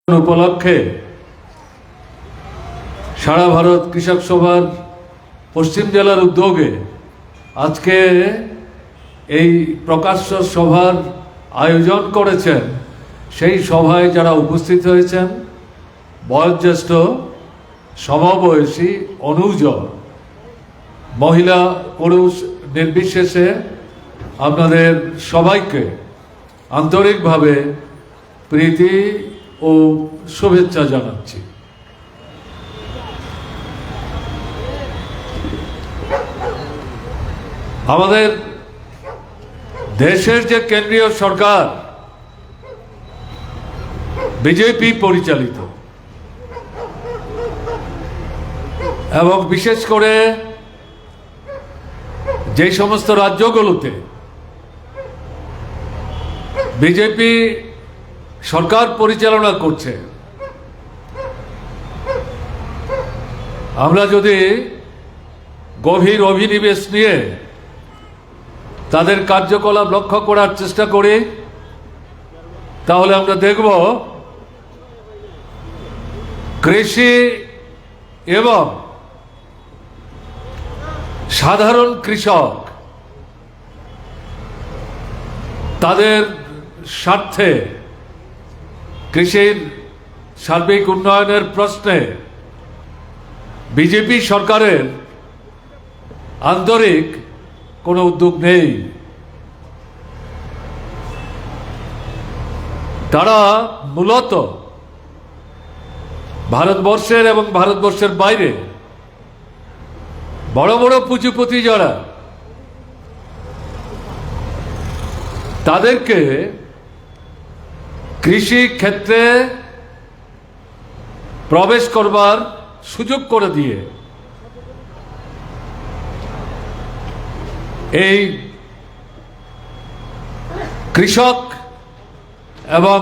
উপলক্ষে সারা ভারত কৃষক সভার পশ্চিম জেলার উদ্যোগে আজকে এই প্রকাশ্য সভার আয়োজন করেছেন। সেই সভায় যারা উপস্থিত হয়েছেন বয়োজ্যেষ্ঠ, সমবয়সী, অনুজ, মহিলা পুরুষ নির্বিশেষে আপনাদের সবাইকে আন্তরিকভাবে প্রীতি ও শুভেচ্ছা জানাচ্ছি। আমাদের দেশের যে কেন্দ্রীয় সরকার বিজেপি পরিচালিত এবং বিশেষ করে যে সমস্ত রাজ্যগুলোতে বিজেপি সরকার পরিচালনা করছে, আমরা যদি গভীর অভিনিবেশ নিয়ে তাদের কার্যকলাপ লক্ষ্য করার চেষ্টা করি তাহলে আমরা দেখব কৃষি এবং সাধারণ কৃষক তাদের স্বার্থে কৃষির সার্বিক উন্নয়নের প্রশ্নে বিজেপি সরকারের আন্তরিক কোনো উদ্যোগ নেই। তারা মূলত ভারতবর্ষের এবং ভারতবর্ষের বাইরে বড় বড় পুঁজিপতি যারা, তাদেরকে কৃষি ক্ষেত্রে প্রবেশ করবার সুযোগ করে দিয়ে এই কৃষক এবং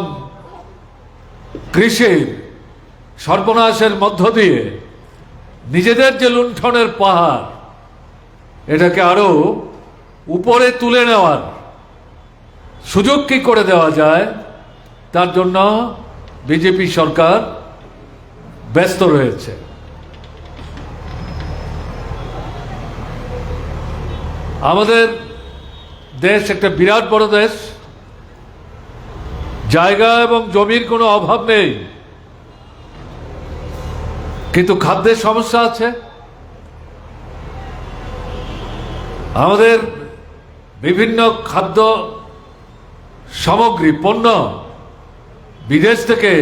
কৃষির সর্বনাশের মধ্য দিয়ে নিজেদের যে লুণ্ঠনের পাহাড়, এটাকে আরো উপরে তুলে নেওয়ার সুযোগ কি করে দেওয়া যায় তার জন্য বিজেপি সরকার ব্যস্ত রয়েছে। আমাদের দেশ একটা বিরাট বড় দেশ, জায়গা এবং জমির কোনো অভাব নেই, কিন্তু খাদ্যের সমস্যা আছে। আমাদের বিভিন্ন খাদ্য সামগ্রী, পণ্য বিদেশ থেকে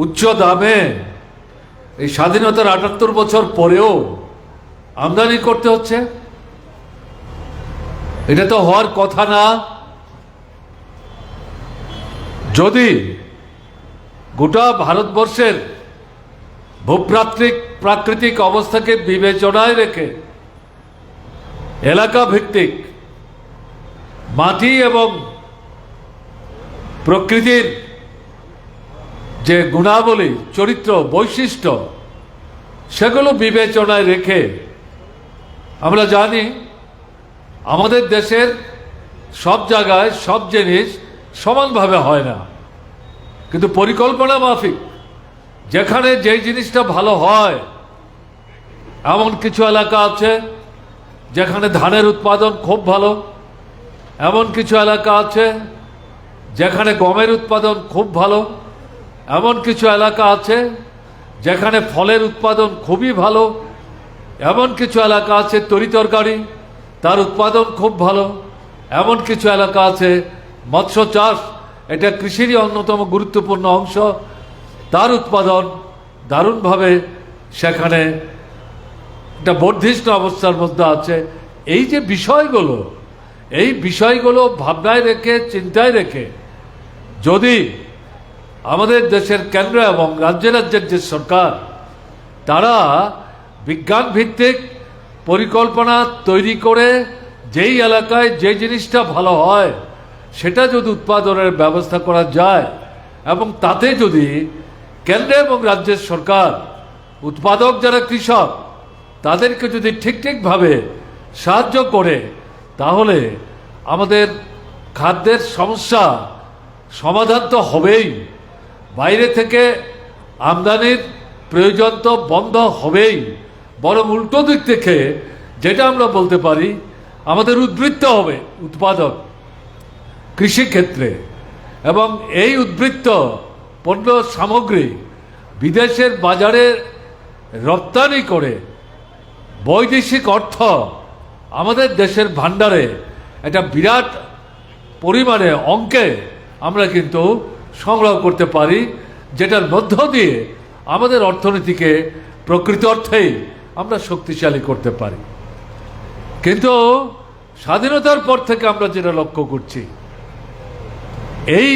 উচ্চ দামে এই স্বাধীনতার ৭৮ বছর পরেও আমদানি করতে হচ্ছে। এটা তো হওয়ার কথা না। যদি গোটা ভারতবর্ষের প্রাকৃতিক অবস্থাকে বিবেচনায় রেখে এলাকা ভিত্তিক মাটি এবং প্রকৃতির যে গুণাবলী, চরিত্র, বৈশিষ্ট্য, সেগুলো বিবেচনায় রেখে, আমরা জানি আমাদের দেশের সব জায়গায় সব জিনিস সমানভাবে হয় না, কিন্তু পরিকল্পনা মাফিক যেখানে যেই জিনিসটা ভালো হয়, এমন কিছু এলাকা আছে যেখানে ধানের উৎপাদন খুব ভালো, এমন কিছু এলাকা আছে যেখানে গমের উৎপাদন খুব ভালো, এমন কিছু এলাকা আছে যেখানে ফলের উৎপাদন খুবই ভালো, এমন কিছু এলাকা আছে তরিতরকারি তার উৎপাদন খুব ভালো, এমন কিছু এলাকা আছে মৎস্য চাষ, এটা কৃষিরই অন্যতম গুরুত্বপূর্ণ অংশ, তার উৎপাদন দারুণভাবে সেখানে একটা বর্ধিষ্ণু অবস্থার মধ্যে আছে। এই যে বিষয়গুলো, এই বিষয়গুলো ভাবনায় রেখে, চিন্তায় রেখে যদি আমাদের দেশের কেন্দ্র এবং রাজ্যের যে সরকার, তারা বিজ্ঞান ভিত্তিক পরিকল্পনা তৈরি করে যেই এলাকায় যে জিনিসটা ভালো হয় সেটা যদি উৎপাদনের ব্যবস্থা করা যায় এবং তাতে যদি কেন্দ্র এবং রাজ্যের সরকার, উৎপাদক যারা কৃষক, তাদেরকে যদি ঠিকভাবে সাহায্য করে, তাহলে আমাদের খাদ্যের সমস্যা সমাধান তো হবেই, বাইরে থেকে আমদানির প্রয়োজন তো বন্ধ হবেই, বরং উল্টো দিক থেকে যেটা আমরা বলতে পারি আমাদের উদ্বৃত্ত হবে উৎপাদন কৃষিক্ষেত্রে, এবং এই উদ্বৃত্ত পণ্য সামগ্রী বিদেশের বাজারে রপ্তানি করে বৈদেশিক অর্থ আমাদের দেশের ভাণ্ডারে একটা বিরাট পরিমাণে অঙ্কে আমরা কিন্তু সংগ্রহ করতে পারি, যেটার মধ্য দিয়ে আমাদের অর্থনীতিকে প্রকৃত অর্থেই আমরা শক্তিশালী করতে পারি। কিন্তু স্বাধীনতার পর থেকে আমরা যেটা লক্ষ্য করছি, এই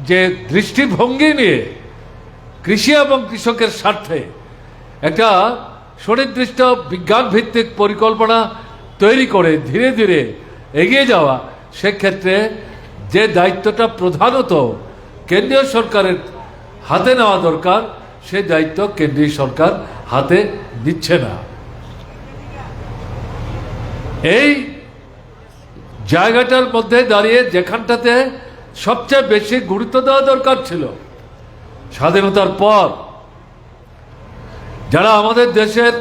যে দৃষ্টিভঙ্গি নিয়ে কৃষি এবং কৃষকের স্বার্থে একটা সুনির্দিষ্ট বিজ্ঞান ভিত্তিক পরিকল্পনা তৈরি করে ধীরে ধীরে এগিয়ে যাওয়া, সেক্ষেত্রে যে দায়িত্বটা প্রধানত কেন্দ্রীয় সরকারের হাতে নেওয়া দরকার, সেই দায়িত্ব কেন্দ্রীয় সরকার হাতে নিচ্ছে না। এই জায়গাটার মধ্যে দাঁড়িয়ে যেখানটাতে সবচেয়ে বেশি গুরুত্ব দেওয়া দরকার ছিল স্বাধীনতার পর, যারা আমাদের দেশের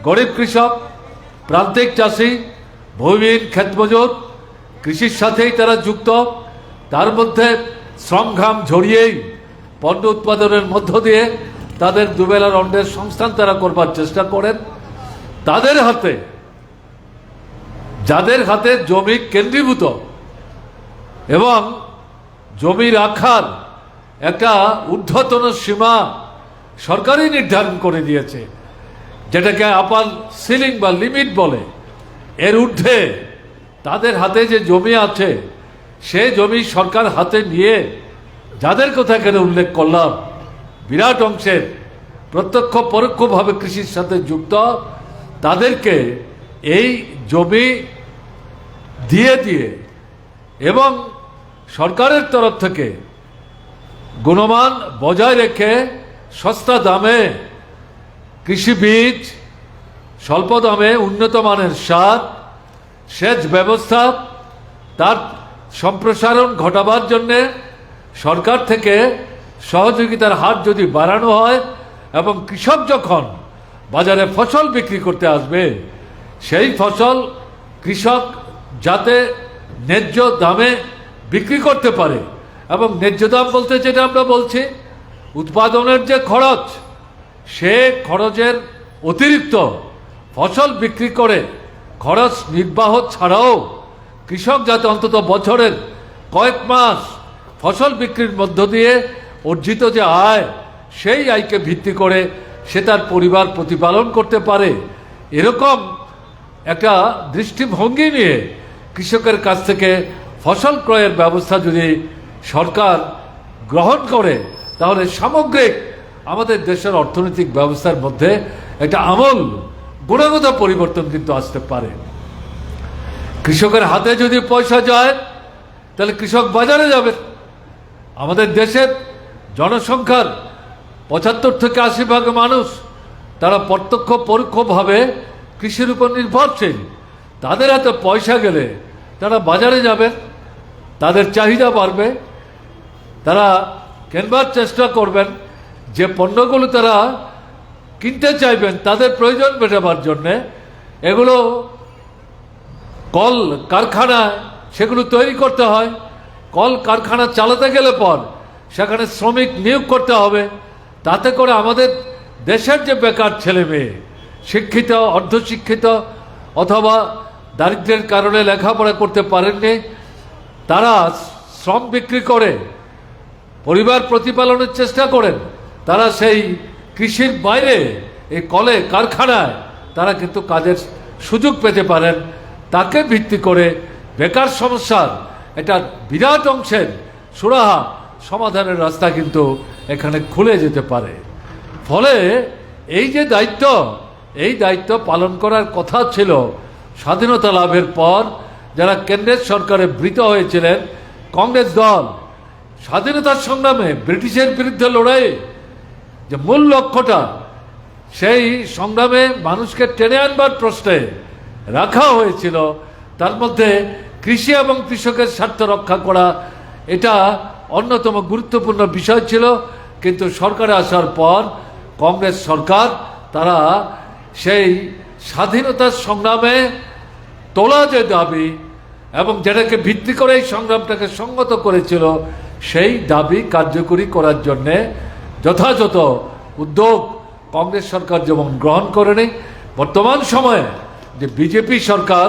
গরিব কৃষক, প্রান্তিক চাষি, ভূমিহীন ক্ষেতমজুর, কৃষির সাথেই তারা যুক্ত, তার মধ্যে শ্রম ঘাম ঝরিয়েই পণ্য উৎপাদনের মধ্য দিয়ে তাদের দুবেলার অন্নের সংস্থান তারা করবার চেষ্টা করেন, তাদের হাতে, যাদের হাতে জমি কেন্দ্রীভূত এবং জমি রাখার একটা ঊর্ধ্বতন সীমা সরকারই নির্ধারণ করে দিয়েছে, যেটাকে আপার সিলিং বা লিমিট বলে, এর ঊর্ধ্বে তাদের হাতে যে জমি আছে সে জমি সরকার হাতে নিয়ে, যাদের কথা এখানে উল্লেখ করলাম, বিরাট অংশের প্রত্যক্ষ পরোক্ষভাবে কৃষির সাথে যুক্ত, তাদেরকে এই জমি দিয়ে দিয়ে এবং সরকারের তরফ থেকে গুণমান বজায় রেখে সস্তা দামে কৃষি বীজ, স্বল্প দামে উন্নত মানের সার, সেচ ব্যবস্থা, তার সম্প্রসারণ ঘটাবার জন্যে সরকার থেকে সহযোগিতার হার যদি বাড়ানো হয় এবং কৃষক যখন বাজারে ফসল বিক্রি করতে আসবে, সেই ফসল কৃষক যাতে ন্যায্য দামে বিক্রি করতে পারে, এবং ন্যায্য দাম বলতে যেটা আমরা বলছি উৎপাদনের যে খরচ, সে খরচের অতিরিক্ত ফসল বিক্রি করে খরচ নির্বাহ ছাড়াও কৃষক যাতে অন্তত বছরের কয়েক মাস ফসল বিক্রির মধ্য দিয়ে অর্জিত যে আয়, সেই আয়কে ভিত্তি করে সে তার পরিবার প্রতিপালন করতে পারে, এরকম একটা দৃষ্টিভঙ্গি নিয়ে কৃষকের কাছ থেকে ফসল ক্রয়ের ব্যবস্থা যদি সরকার গ্রহণ করে, তাহলে সামগ্রিক আমাদের দেশের অর্থনৈতিক ব্যবস্থার মধ্যে একটা আমূল গুণগত পরিবর্তন কিন্তু আসতে পারে। কৃষকের হাতে যদি পয়সা যায়, তাহলে কৃষক বাজারে যাবে। আমাদের দেশের জনসংখ্যার 75 থেকে 80% মানুষ, তারা প্রত্যক্ষ পরোক্ষভাবে কৃষির উপর নির্ভরশীল। তাদের হাতে পয়সা গেলে তারা বাজারে যাবে, তাদের চাহিদা বাড়বে, তারা কেনবার চেষ্টা করবেন, যে পণ্যগুলো তারা কিনতে চাইবেন তাদের প্রয়োজন মেটাবার জন্যে, এগুলো কল কারখানায় সেগুলো তৈরি করতে হয়। কল কারখানা চালাতে গেলে পর সেখানে শ্রমিক নিয়োগ করতে হবে, তাতে করে আমাদের দেশের যে বেকার ছেলে মেয়ে, শিক্ষিত, অর্ধশিক্ষিত অথবা দারিদ্র্যের কারণে লেখাপড়া করতে পারেননি, তারা শ্রম বিক্রি করে পরিবার প্রতিপালনের চেষ্টা করেন, তারা সেই কৃষির বাইরে এই কলে কারখানায় তারা কিন্তু কাজের সুযোগ পেতে পারেন। তাকে ভিত্তি করে বেকার সমস্যার একটা বিরাট অংশের সুরাহা সমাধানের রাস্তা কিন্তু এখানে খুলে যেতে পারে। ফলে এই যে দায়িত্ব, এই দায়িত্ব পালন করার কথা ছিল স্বাধীনতা লাভের পর যারা কেন্দ্রের সরকারে বৃত হয়েছিলেন কংগ্রেস দল, স্বাধীনতার সংগ্রামে ব্রিটিশের বিরুদ্ধে লড়াই যে মূল লক্ষ্যটা, সেই সংগ্রামে মানুষকে টেনে আনবার প্রশ্নে রাখা হয়েছিল, তার মধ্যে কৃষি এবং কৃষকের স্বার্থ রক্ষা করা এটা অন্যতম গুরুত্বপূর্ণ বিষয় ছিল। কিন্তু সরকারে আসার পর কংগ্রেস সরকার তারা সেই স্বাধীনতার সংগ্রামে তোলা যে দাবি এবং যেটাকে ভিত্তি করে এই সংগ্রামটাকে সংগত করেছিল, সেই দাবি কার্যকরী করার জন্যে যথাযথ উদ্যোগ কংগ্রেস সরকার যেমন গ্রহণ করেনি, বর্তমান সময়ে যে বিজেপি সরকার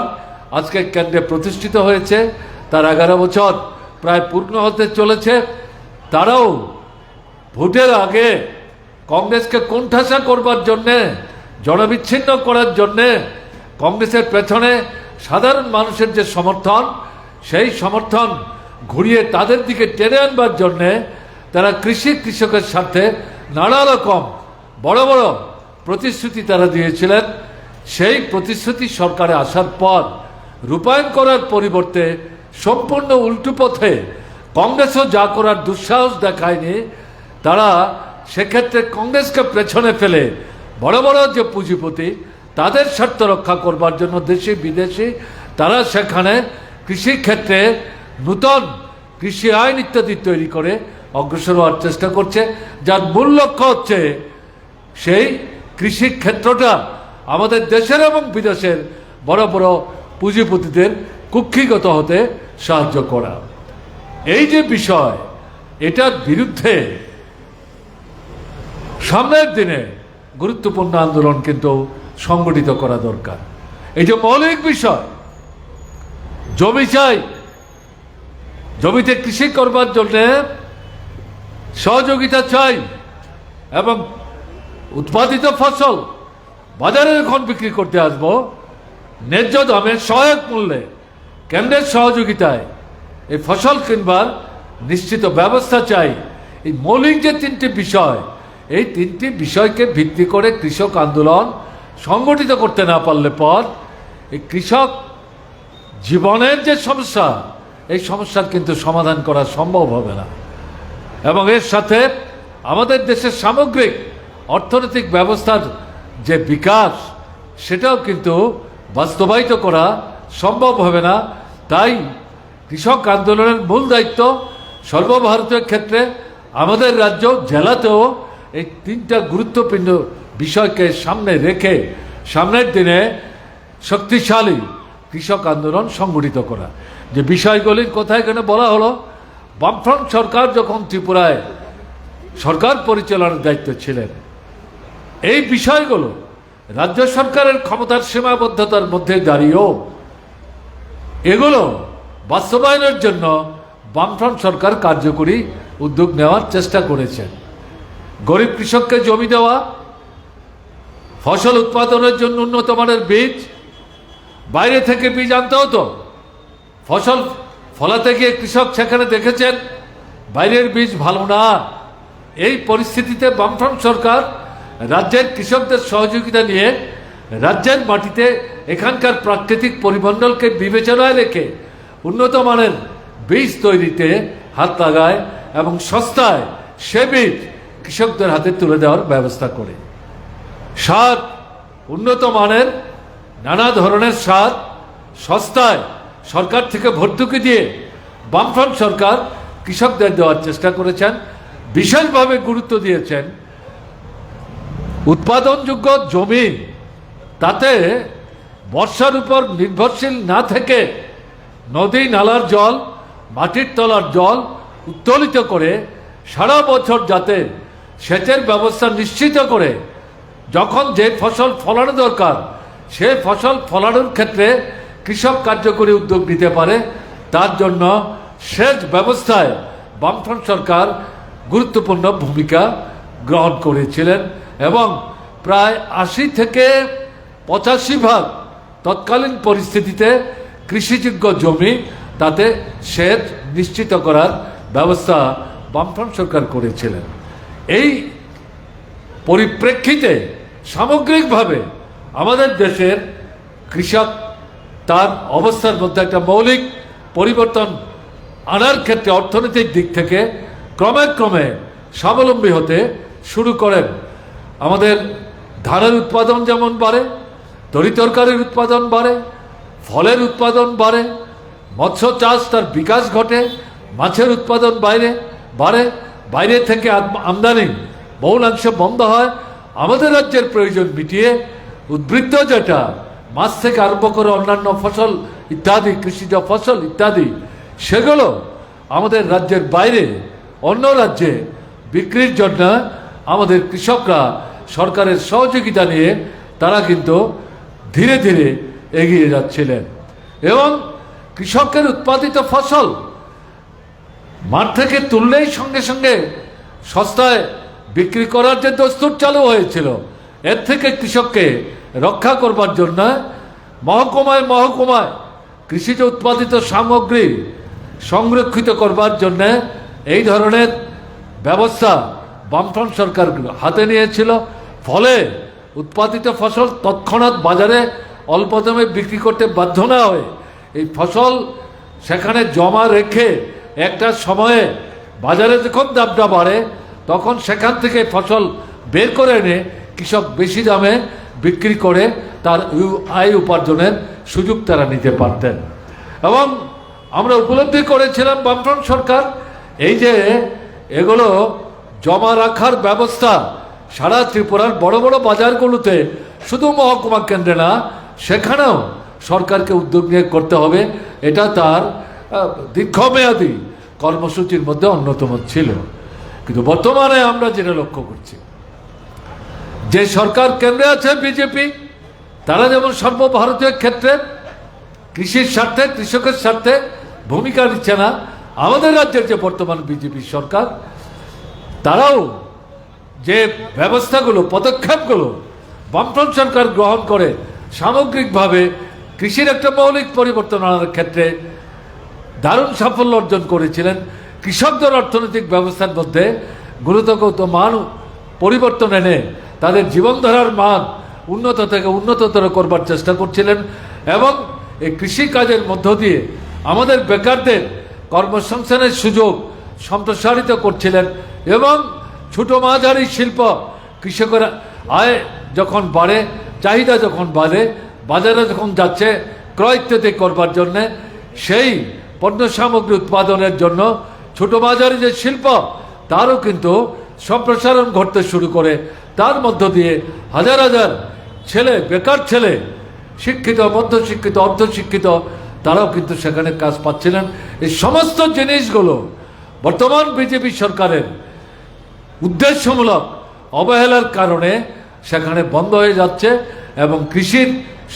আজকে কেন্দ্রে প্রতিষ্ঠিত হয়েছে, তার 11 বছর প্রায় পূর্ণ হতে চলেছে, তারাও ভোটের আগে কংগ্রেসকে কোণঠাসা করবার জন্যে, জনবিচ্ছিন্ন করার জন্যে, কংগ্রেসের পেছনে সাধারণ মানুষের যে সমর্থন, সেই সমর্থন ঘুরিয়ে তাদের দিকে টেনে আনবার জন্যে তারা কৃষকের সাথে নানা রকম বড় বড় প্রতিশ্রুতি তারা দিয়েছিলেন। সেই প্রতিশ্রুতি সরকারে আসার পর রূপায়ণ করার পরিবর্তে সম্পূর্ণ উল্টো পথে কংগ্রেসও যা করার দুঃসাহস দেখায়নি, তারা সেক্ষেত্রে কংগ্রেসকে পেছনে ফেলে বড় বড় যে পুঁজিপতি তাদের স্বার্থ রক্ষা করবার জন্য দেশি বিদেশি তারা সেখানে কৃষিক্ষেত্রে নূতন কৃষি আইন ইত্যাদি তৈরি করে অগ্রসর হওয়ার চেষ্টা করছে, যার মূল লক্ষ্য হচ্ছে সেই কৃষি ক্ষেত্রটা আমাদের দেশের এবং বিদেশের বড় বড় পুঁজিপতিদের কুক্ষিগত হতে সাহায্য করা। এই যে বিষয়, এটার বিরুদ্ধে সামনের দিনে গুরুত্বপূর্ণ আন্দোলন কিন্তু সংগঠিত করা দরকার। এই যে মৌলিক বিষয়, জমি চাই, জমিতে কৃষি করবার জন্য সহযোগিতা চাই এবং উৎপাদিত ফসল বাজারে যখন বিক্রি করতে আসবো ন্যায্য দামে সহায়ক মূল্যে কেন্দ্রের সহযোগিতায় এই ফসল কিনবার নিশ্চিত ব্যবস্থা চাই। এই মৌলিক যে তিনটি বিষয়, এই তিনটি বিষয়কে ভিত্তি করে কৃষক আন্দোলন সংগঠিত করতে না পারলে পর এই কৃষক জীবনের যে সমস্যা, এই সমস্যার কিন্তু সমাধান করা সম্ভব হবে না এবং এর সাথে আমাদের দেশের সামগ্রিক অর্থনৈতিক ব্যবস্থার যে বিকাশ, সেটাও কিন্তু বাস্তবায়িত করা সম্ভব হবে না। তাই কৃষক আন্দোলনের মূল দায়িত্ব সর্বভারতীয় ক্ষেত্রে আমাদের রাজ্য জেলাতেও এই তিনটা গুরুত্বপূর্ণ বিষয়কে সামনে রেখে সামনের দিনে শক্তিশালী কৃষক আন্দোলন সংগঠিত করা। যে বিষয়গুলির কথা এখানে বলা হলো, বামফ্রন্ট সরকার যখন ত্রিপুরায় সরকার পরিচালনার দায়িত্ব ছিলেন, এই বিষয়গুলো রাজ্য সরকারের ক্ষমতার সীমাবদ্ধতার মধ্যে দাঁড়িয়েও এগুলো বাস্তবায়নের জন্য বামফ্রন্ট সরকার কার্যকরী উদ্যোগ নেওয়ার চেষ্টা করেছেন। গরিব কৃষককে জমি দেওয়া, ফসল উৎপাদনের জন্য উন্নত মানের বীজ, বাইরে থেকে বীজ আনতে হতো, ফসল ফলাতে গিয়ে কৃষক সেখানে দেখেছেন বাইরের বীজ ভালো না। এই পরিস্থিতিতে বামফ্রন্ট সরকার রাজ্যের কৃষকদের সহযোগিতা নিয়ে রাজ্যের মাটিতে এখানকার প্রাকৃতিক পরিমণ্ডলকে বিবেচনায় রেখে উন্নত মানের বীজ তৈরিতে হাত লাগায় এবং সস্তায় সে বীজ কৃষকদের হাতে তুলে দেওয়ার ব্যবস্থা করে। সার, উন্নত মানের নানা ধরনের সার সস্তায় সরকার থেকে ভর্তুকি দিয়ে বামফ্রন্ট সরকার কৃষকদের দেওয়ার চেষ্টা করেছেন। বিশেষভাবে গুরুত্ব দিয়েছেন উৎপাদনযোগ্য জমি, তাতে বর্ষার উপর নির্ভরশীল না থেকে নদী নালার জল, মাটির তলার জল উত্তোলিত করে সারা বছর যাতে সেচের ব্যবস্থা নিশ্চিত করে যখন যে ফসল ফলানো দরকার সে ফসল ফলানোর ক্ষেত্রে কৃষক কার্যকরী উদ্যোগ নিতে পারে, তার জন্য সেচ ব্যবস্থায় বামফ্রন্ট সরকার গুরুত্বপূর্ণ ভূমিকা গ্রহণ করেছিলেন এবং প্রায় ৮০ থেকে ৮৫% তৎকালীন পরিস্থিতিতে কৃষিযোগ্য জমি তাতে সেচ নিশ্চিত করার ব্যবস্থা বামফ্রন্ট সরকার করেছিলেন। এই পরিপ্রেক্ষিতে সামগ্রিকভাবে আমাদের দেশের কৃষক তার অবস্থার মধ্যে একটা মৌলিক পরিবর্তন আনার ক্ষেত্রে অর্থনৈতিক দিক থেকে ক্রমে ক্রমে স্বাবলম্বী হতে শুরু করেন। আমাদের ধানের উৎপাদন যেমন বাড়ে, তরিতরকারির উৎপাদন বাড়ে, ফলের উৎপাদন বাড়ে, মৎস্য চাষ তার বিকাশ ঘটে, মাছের উৎপাদন বাইরে, বাড়ে, বাইরে থেকে আমদানি বহুলাংশে বন্ধ হয়, আমাদের রাজ্যের প্রয়োজন মিটিয়ে উদ্বৃত্ত যেটা মাছ থেকে আরম্ভ করে অন্যান্য ফসল ইত্যাদি, কৃষিজ ফসল ইত্যাদি, সেগুলো আমাদের রাজ্যের বাইরে অন্য রাজ্যে বিক্রির জন্য আমাদের কৃষকরা সরকারের সহযোগিতা নিয়ে তারা কিন্তু ধীরে ধীরে এগিয়ে যাচ্ছিলেন। এবং কৃষকের উৎপাদিত ফসল মাঠ থেকে তুললেই সঙ্গে সঙ্গে সস্তায় বিক্রি করার যে দস্তুর চালু হয়েছিল, এর থেকে কৃষককে রক্ষা করবার জন্য মহকুমায় মহকুমায় কৃষিজ উৎপাদিত সামগ্রী সংরক্ষিত করবার জন্য এই ধরনের ব্যবস্থা বামফ্রন্ট সরকার হাতে নিয়েছিল। ফলে উৎপাদিত ফসল তৎক্ষণাৎ বাজারে অল্প দামে বিক্রি করতে বাধ্য না হয়ে এই ফসল সেখানে জমা রেখে একটা সময়ে বাজারে যখন দামটা বাড়ে তখন সেখান থেকে ফসল বের করে এনে কৃষক বেশি দামে বিক্রি করে তার আয় উপার্জনের সুযোগ তারা নিতে পারতেন। এবং আমরা উপলব্ধি করেছিলাম বামফ্রন্ট সরকার এই যে এগুলো জমা রাখার ব্যবস্থা সারা ত্রিপুরার বড় বড় বাজারগুলোতে, শুধু মহকুমা কেন্দ্রে না, সেখানেও সরকারকে উদ্যোগ নিয়ে করতে হবে। এটা তার দীর্ঘমেয়াদী কর্মসূচির মধ্যে অন্যতম ছিল। কিন্তু বর্তমানে আমরা যেটা লক্ষ্য করছি, যে সরকার কেন্দ্রে আছে বিজেপি, তারা যেমন সর্বভারতীয় ক্ষেত্রে কৃষির স্বার্থে, কৃষকের স্বার্থে ভূমিকা নিচ্ছে না, আমাদের রাজ্যের যে বর্তমান বিজেপি সরকার, তারাও যে ব্যবস্থাগুলো, পদক্ষেপগুলো বামফ্রন্ট সরকার গ্রহণ করে সামগ্রিকভাবে কৃষির একটা মৌলিক পরিবর্তন আনার ক্ষেত্রে দারুণ সাফল্য অর্জন করেছিলেন। কৃষকদের অর্থনৈতিক ব্যবস্থার মধ্যে গুরুত্বগত মান পরিবর্তন এনে তাদের জীবনধারার মান উন্নত থেকে উন্নততর করবার চেষ্টা করছিলেন। এবং এই কৃষিকাজের মধ্য দিয়ে আমাদের বেকারদের কর্মসংস্থানের সুযোগ সম্প্রসারিত করছিলেন। এবং ছোট মাঝারি শিল্প, কৃষকের আয় যখন বাড়ে, চাহিদা যখন বাড়ে, বাজারে যখন যাচ্ছে ক্রয় ইত্যাদি করবার জন্যে, সেই পণ্য সামগ্রী উৎপাদনের জন্য ছোট মাঝারি যে শিল্প, তারও কিন্তু সম্প্রসারণ ঘটতে শুরু করে। তার মধ্য দিয়ে হাজার হাজার ছেলে, বেকার ছেলে, শিক্ষিত, মধ্যশিক্ষিত, অর্ধশিক্ষিত, তারাও কিন্তু সেখানে কাজ পাচ্ছিলেন। এই সমস্ত জিনিসগুলো বর্তমান বিজেপি সরকারের উদ্দেশ্যমূলক অবহেলার কারণে সেখানে বন্ধ হয়ে যাচ্ছে এবং কৃষির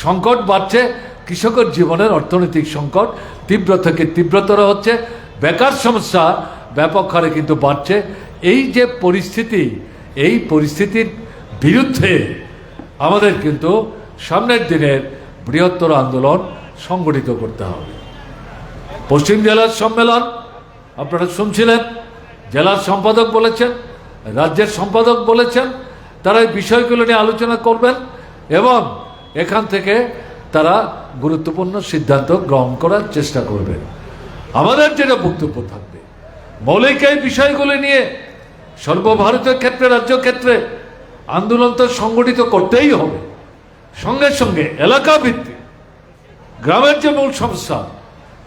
সংকট বাড়ছে। কৃষকের জীবনের অর্থনৈতিক সংকট তীব্র থেকে তীব্রতর হচ্ছে, বেকার সমস্যা ব্যাপক হারে কিন্তু বাড়ছে। এই যে পরিস্থিতি, এই পরিস্থিতির বিরুদ্ধে আমাদের কিন্তু সামনের দিনের বৃহত্তর আন্দোলন সংগঠিত করতে হবে। পশ্চিম জেলার সম্মেলন আপনারা শুনছিলেন, জেলার সম্পাদক বলেছেন, রাজ্যের সম্পাদক বলেছেন, তারা এই বিষয়গুলো নিয়ে আলোচনা করবেন এবং এখান থেকে তারা গুরুত্বপূর্ণ সিদ্ধান্ত গ্রহণ করার চেষ্টা করবেন। আমাদের যেটা বক্তব্য থাকবে, মৌলিক এই বিষয়গুলি নিয়ে সর্বভারতীয় ক্ষেত্রে, রাজ্য ক্ষেত্রে আন্দোলন তো সংগঠিত করতেই হবে। সঙ্গে সঙ্গে এলাকা ভিত্তিক গ্রামের যে মূল সমস্যা,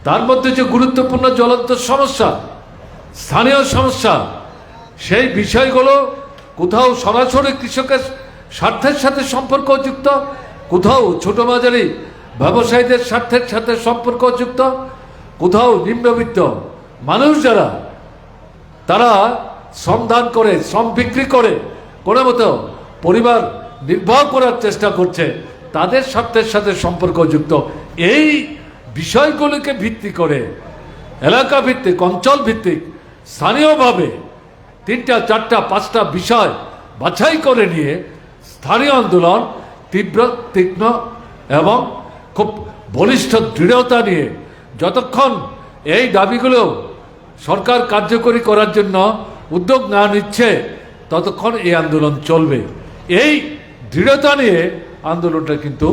তার মধ্যে যে গুরুত্বপূর্ণ জ্বলন্ত সমস্যা, স্থানীয় সমস্যা, সেই বিষয়গুলো কোথাও সরাসরি কৃষকের স্বার্থের সাথে সম্পর্কযুক্ত, কোথাও ছোট মাঝারি ব্যবসায়ীদের স্বার্থের সাথে সম্পর্কযুক্ত, কোথাও নিম্নবিত্ত মানুষ যারা তারা শ্রম দান করে, শ্রম বিক্রি করে কোনো মতো পরিবার নির্বাহ করার চেষ্টা করছে, তাদের স্বার্থের সাথে সম্পর্কযুক্ত এই বিষয়গুলিকে ভিত্তি করে এলাকা ভিত্তিক, অঞ্চল ভিত্তিক, স্থানীয়ভাবে 3টা 4টা 5টা বিষয় বাছাই করে নিয়ে স্থানীয় আন্দোলন তীব্র, তীক্ষ্ণ এবং খুব বলিষ্ঠ দৃঢ়তা নিয়ে যতক্ষণ এই দাবিগুলো সরকার কার্যকরী করার জন্য উদ্যোগ না নিচ্ছে, ততক্ষণ এই আন্দোলন চলবে। এই দৃঢ়তা নিয়ে আন্দোলনটা কিন্তু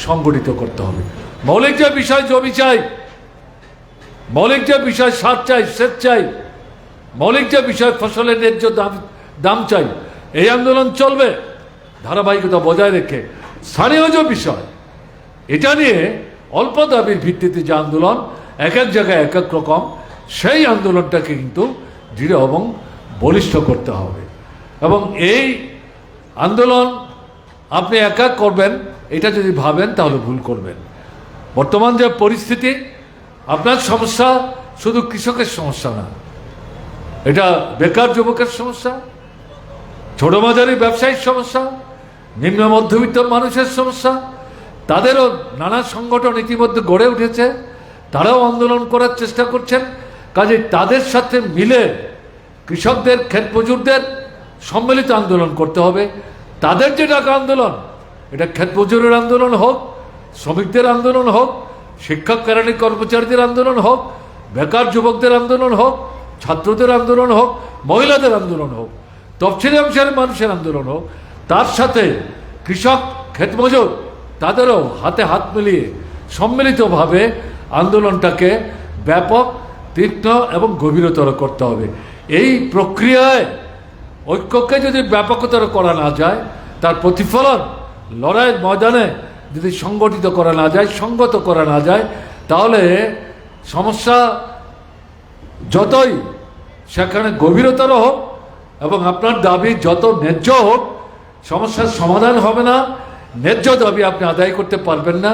সংগঠিত করতে হবে। মৌলিক যে বিষয় জমি চাই, মৌলিক যে বিষয় সার চাই, সেচ চাই, মৌলিক যে বিষয় ফসলের ন্যায্য দাম চাই, এই আন্দোলন চলবে ধারাবাহিকতা বজায় রেখে। স্থানীয় যে বিষয়, এটা নিয়ে অল্প দাবির ভিত্তিতে যে আন্দোলন, এক এক জায়গায় এক এক রকম, সেই আন্দোলনটাকে কিন্তু দৃঢ় এবং বলিষ্ঠ করতে হবে। এবং এই আন্দোলন আপনি একা করবেন এটা যদি ভাবেন তাহলে ভুল করবেন। বর্তমান যে পরিস্থিতি, আপনার সমস্যা শুধু কৃষকের সমস্যা না, এটা বেকার যুবকের সমস্যা, ছোট মাঝারি ব্যবসায়ীর সমস্যা, নিম্ন মধ্যবিত্ত মানুষের সমস্যা। তাদেরও নানা সংগঠন ইতিমধ্যে গড়ে উঠেছে, তারাও আন্দোলন করার চেষ্টা করছেন। কাজে তাদের সাথে মিলে কৃষকদের, ক্ষেত মজুরদের সম্মিলিত আন্দোলন করতে হবে। তাদের যে ডাকা আন্দোলন, এটা ক্ষেত মজুরের আন্দোলন হোক, শ্রমিকদের আন্দোলন হোক, শিক্ষক কেরানি কর্মচারীদের আন্দোলন হোক, বেকার যুবকদের আন্দোলন হোক, ছাত্রদের আন্দোলন হোক, মহিলাদের আন্দোলন হোক, তফসিলি অংশের মানুষের আন্দোলন হোক, তার সাথে কৃষক, ক্ষেত মজুর তাদেরও হাতে হাত মিলিয়ে সম্মিলিতভাবে আন্দোলনটাকে ব্যাপক, তীক্ষ্ণ এবং গভীরতর করতে হবে। এই প্রক্রিয়ায় ঐক্যকে যদি ব্যাপকতর করা না যায়, তার প্রতিফলন লড়াইয়ের ময়দানে যদি সংগঠিত করা না যায়, সংগত করা না যায়, তাহলে সমস্যা যতই সেখানে গভীরতর হোক এবং আপনার দাবি যত ন্যায্য হোক, সমস্যার সমাধান হবে না, ন্যায্য দাবি আপনি আদায় করতে পারবেন না।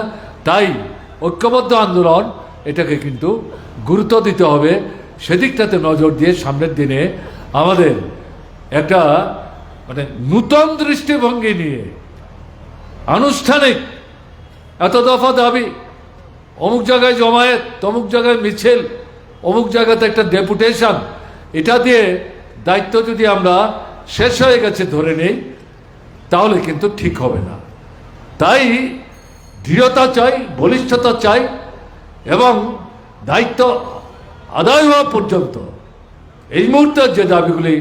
তাই ঐক্যবদ্ধ আন্দোলন এটাকে কিন্তু গুরুত্ব দিতে হবে। সেদিকটাতে নজর দিয়ে সামনের দিনে আমাদের একটা নূতন দৃষ্টিভঙ্গি নিয়ে আনুষ্ঠানিক এত দফা দাবি, অমুক জায়গায় জমায়েত, তমুক জায়গায় মিছিল, অমুক জায়গাতে একটা ডেপুটেশন, এটা দিয়ে দায়িত্ব যদি আমরা শেষ হয়ে গেছে ধরে নেই, তাহলে কিন্তু ঠিক হবে না। তাই দৃঢ়তা চাই, বলিষ্ঠতা চাই এবং দায়িত্ব আদায় হওয়া পর্যন্ত এই মুহূর্তে যে দাবিগুলি